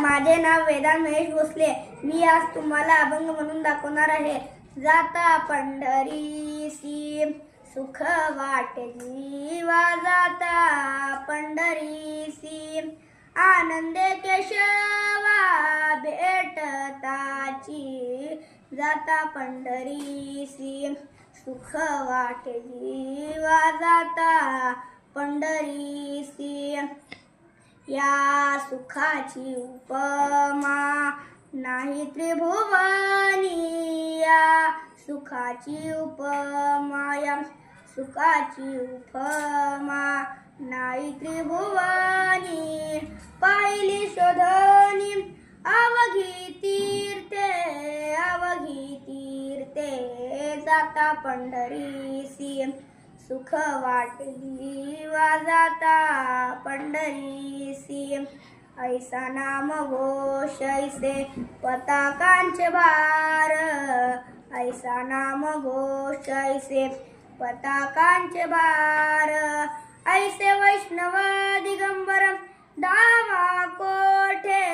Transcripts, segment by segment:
माझे नाव वेदांत महेश भोसले. मी आज तुम्हाला अभंग म्हणून दाखवणार आहे. जाता पंढरीसी सुख वाटे जीवा, जाता पंढरीसी आनंदे केशवा भेटताची. जाता पंढरीसी सुख वाटे जीवा, जाता पंढरीसी या सुखाची उपमा नाही त्रिभुवनी. या सुखाची उपमा, या सुखाची उपमा नाही त्रिभुवनी. पाहिली शोधनी अवघी तीर्थे, अवघी तीर्थे जाता पंढरीसी सुख वाटे जीवा, जाता पंढरीसी. ऐसा नाम घोष ऐसे पताकांचे भार, ऐसा नाम घोष ऐसे पताकांचे भार. ऐसे वैष्णव दिगंबर दावा कोठे,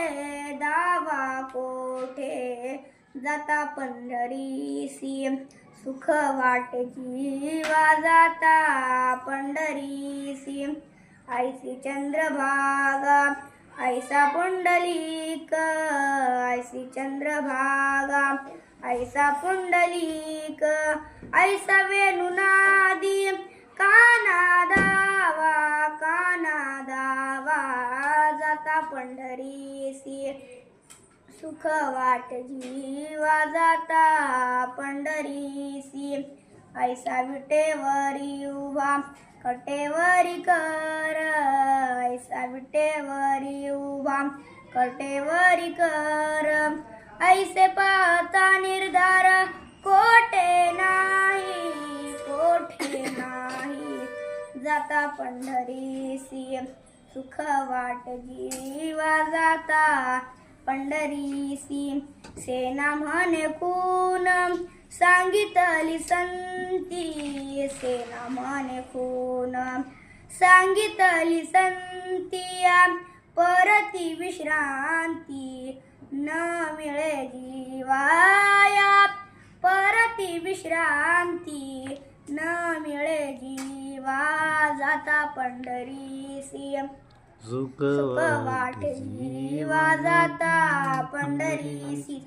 दावा कोठे जाता पंढरीसी सुख वाटे जीवा, जाता पंढरीसी. ऐसी चंद्रभागा ऐसा पुंडलिक, ऐसी चंद्रभागा ऐसा पुंडलिक. ऐसा वेणुनादी काना दावा, काना दावा जाता पंढरीसी सुख वाट जीवा, जाता पंढरीसी. ऐसा विटेवरी उभा कटेवरी कर, ऐसा विटेवरी उभा कटेवरी कर. ऐसे पाहता निर्धार कोठे नाही, कोठे नाही जाता पंढरीसी सुख वाट जीवा, जाता पंढरीसी. सेना म्हणे खून सांगितली संती, सेना म्हणे खून सांगितली संती. परती विश्रांती न मिळे जीवाया, परती विश्रांती न मिळे जीवा, जाता पंढरीसी सुख वाटे जीवा, जाता पंढरीसी.